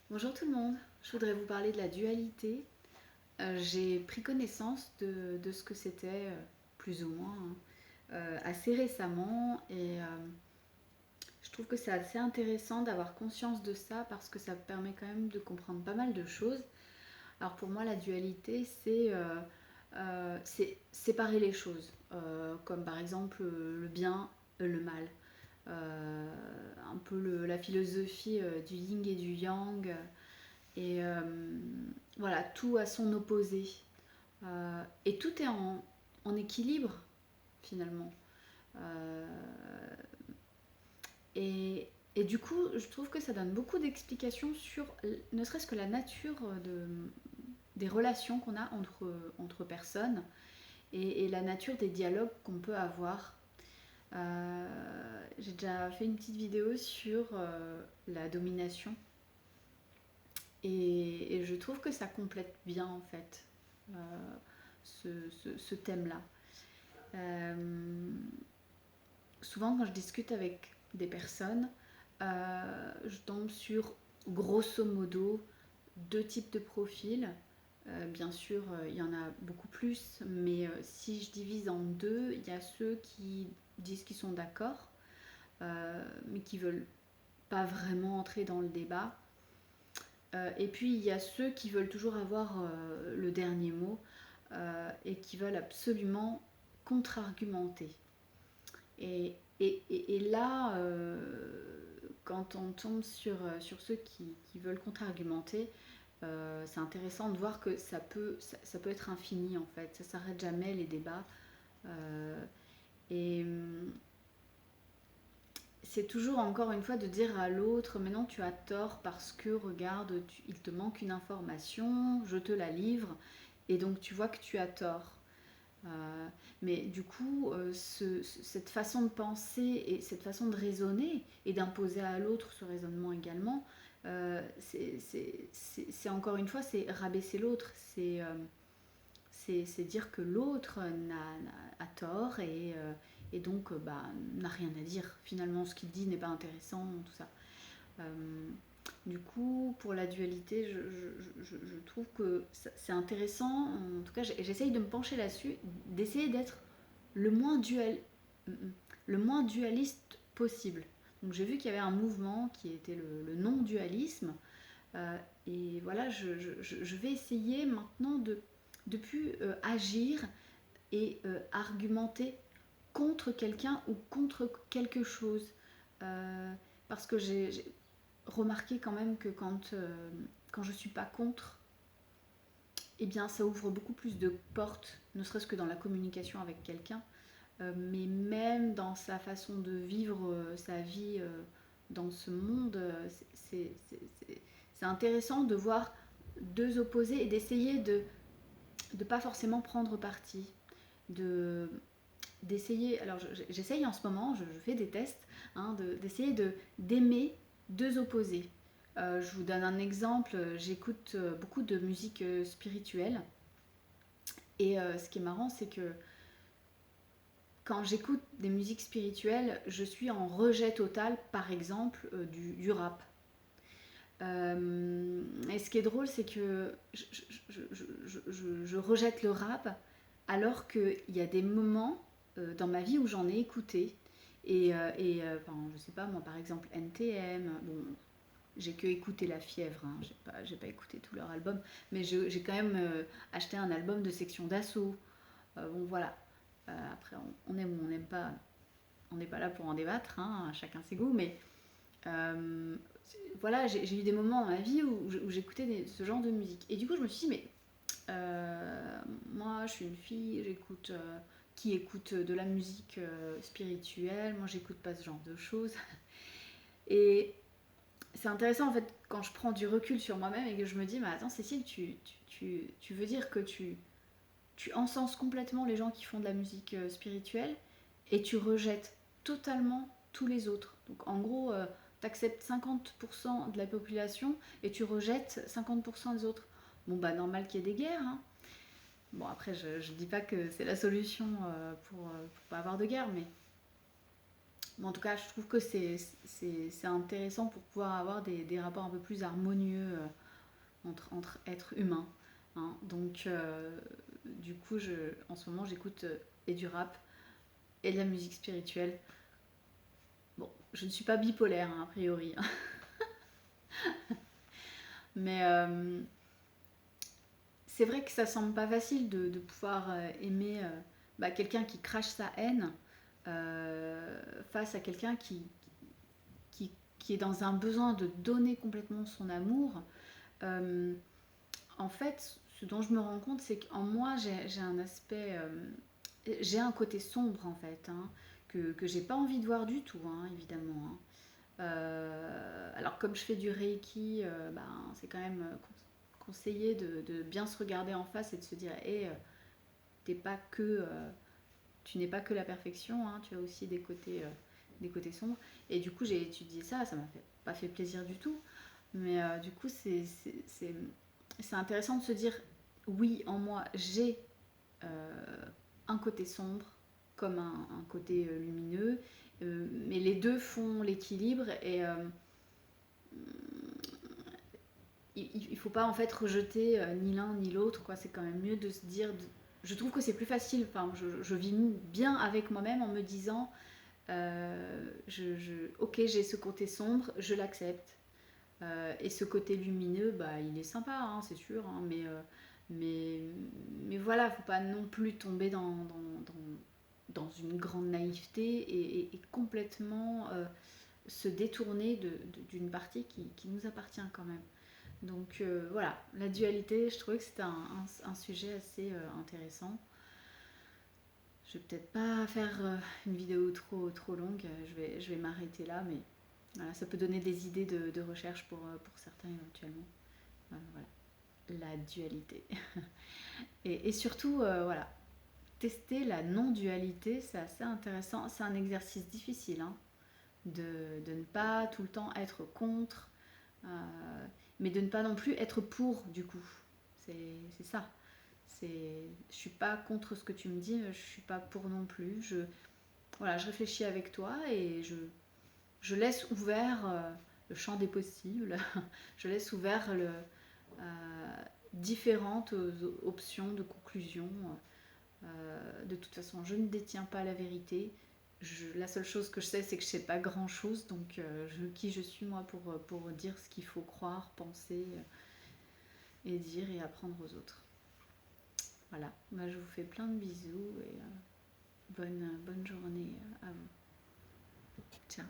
Bonjour tout le monde, je voudrais vous parler de la dualité. J'ai pris connaissance de ce que c'était, plus ou moins, assez récemment et je trouve que c'est assez intéressant d'avoir conscience de ça parce que ça permet quand même de comprendre pas mal de choses. Alors pour moi, la dualité, c'est séparer les choses, comme par exemple le bien, le mal. Un peu la philosophie du yin et du yang. Et voilà, tout a son opposé. Et tout est en équilibre, finalement. Euh, et du coup, je trouve que ça donne beaucoup d'explications sur ne serait-ce que la nature des relations qu'on a entre personnes et la nature des dialogues qu'on peut avoir. J'ai déjà fait une petite vidéo sur la domination et je trouve que ça complète bien en fait ce thème-là. Euh, Souvent quand je discute avec des personnes, je tombe sur grosso modo deux types de profils. Bien sûr, il y en a beaucoup plus, mais si je divise en deux, il y a ceux qui disent qu'ils sont d'accord, mais qui veulent pas vraiment entrer dans le débat. Et puis il y a ceux qui veulent toujours avoir le dernier mot et qui veulent absolument contre-argumenter. Et là, quand on tombe sur ceux qui veulent contre-argumenter, c'est intéressant de voir que ça peut être infini en fait, ça s'arrête jamais les débats. Euh, et c'est toujours encore une fois de dire à l'autre mais non tu as tort parce que regarde il te manque une information, je te la livre et donc tu vois que tu as tort. Euh, mais du coup, cette façon de penser et cette façon de raisonner et d'imposer à l'autre ce raisonnement également, c'est encore une fois, c'est rabaisser l'autre, c'est dire que l'autre a tort et donc bah, n'a rien à dire. Finalement, ce qu'il dit n'est pas intéressant, tout ça. Euh, du coup, pour la dualité, je trouve que c'est intéressant. En tout cas, j'essaye de me pencher là-dessus, d'essayer d'être le moins, dual, le moins dualiste possible. Donc j'ai vu qu'il y avait un mouvement qui était le non-dualisme. Euh, et voilà, je vais essayer maintenant de plus agir et argumenter contre quelqu'un ou contre quelque chose. Euh, Parce que j'ai remarqué quand même que quand je suis pas contre, eh bien ça ouvre beaucoup plus de portes, ne serait-ce que dans la communication avec quelqu'un, mais même dans sa façon de vivre sa vie dans ce monde, c'est intéressant de voir deux opposés et d'essayer de ne pas forcément prendre parti, de d'essayer, alors j'essaye en ce moment, je fais des tests, hein, d'essayer d'aimer deux opposés. Je vous donne un exemple, j'écoute beaucoup de musique spirituelle et ce qui est marrant c'est que quand j'écoute des musiques spirituelles, je suis en rejet total, par exemple, du rap. Et ce qui est drôle, c'est que je rejette le rap alors qu'il y a des moments dans ma vie où j'en ai écouté. Enfin, je sais pas, moi par exemple NTM, bon, j'ai que écouté La Fièvre, hein, j'ai pas écouté tout leur album, mais j'ai quand même acheté un album de Section d'Assaut. Bon voilà, après on aime ou on n'aime pas, on n'est pas là pour en débattre, hein, chacun ses goûts, mais euh, voilà, j'ai eu des moments dans ma vie où j'écoutais ce genre de musique. Et du coup, je me suis dit, mais moi, je suis une fille, j'écoute. Qui écoute de la musique spirituelle, moi j'écoute pas ce genre de choses. Et c'est intéressant en fait quand je prends du recul sur moi-même et que je me dis, mais attends Cécile, tu veux dire que tu encenses complètement les gens qui font de la musique spirituelle et tu rejettes totalement tous les autres. Donc en gros, tu acceptes 50% de la population et tu rejettes 50% des autres. Bon bah normal qu'il y ait des guerres. Hein. Bon après je dis pas que c'est la solution pour pas avoir de guerre, mais Mais en tout cas, je trouve que c'est intéressant pour pouvoir avoir des rapports un peu plus harmonieux entre êtres humains, hein. Donc, du coup, en ce moment, j'écoute et du rap et de la musique spirituelle. Bon, je ne suis pas bipolaire, hein, a priori, hein. Mais c'est vrai que ça semble pas facile de pouvoir aimer quelqu'un qui crache sa haine face à quelqu'un qui est dans un besoin de donner complètement son amour. Euh, En fait, ce dont je me rends compte, c'est qu'en moi, j'ai un aspect, j'ai un côté sombre en fait, hein, que j'ai pas envie de voir du tout, hein, évidemment, hein. Alors comme je fais du Reiki, c'est quand même conseillé de bien se regarder en face et de se dire, hé, t'es pas que, tu n'es pas que la perfection, hein, tu as aussi des côtés sombres. Et du coup, j'ai étudié ça, ça m'a pas fait plaisir du tout. Mais du coup, c'est intéressant de se dire, oui, en moi, j'ai un côté sombre comme un côté lumineux, mais les deux font l'équilibre et il ne faut pas en fait rejeter ni l'un ni l'autre, quoi. C'est quand même mieux de se dire, je trouve que c'est plus facile, enfin, je vis bien avec moi-même en me disant, ok, j'ai ce côté sombre, je l'accepte. Et ce côté lumineux, il est sympa, hein, c'est sûr, hein, mais, mais voilà, faut pas non plus tomber dans une grande naïveté et complètement se détourner d'une partie qui nous appartient quand même. Donc voilà, la dualité, je trouvais que c'était un sujet assez intéressant. Je vais peut-être pas faire une vidéo trop longue, je vais m'arrêter là, mais voilà, ça peut donner des idées de recherche pour certains éventuellement. Voilà, la dualité. Et surtout, voilà, tester la non-dualité, c'est assez intéressant. C'est un exercice difficile, hein, de ne pas tout le temps être contre, mais de ne pas non plus être pour, du coup. C'est ça. Je suis pas contre ce que tu me dis, je suis pas pour non plus. Voilà, je réfléchis avec toi et je laisse ouvert le champ des possibles. Je laisse ouvert différentes options de conclusion. De toute façon, je ne détiens pas la vérité. La seule chose que je sais, c'est que je ne sais pas grand-chose. Donc, qui je suis, moi, pour dire ce qu'il faut croire, penser et dire et apprendre aux autres. Voilà, je vous fais plein de bisous et bonne journée à vous. Ciao.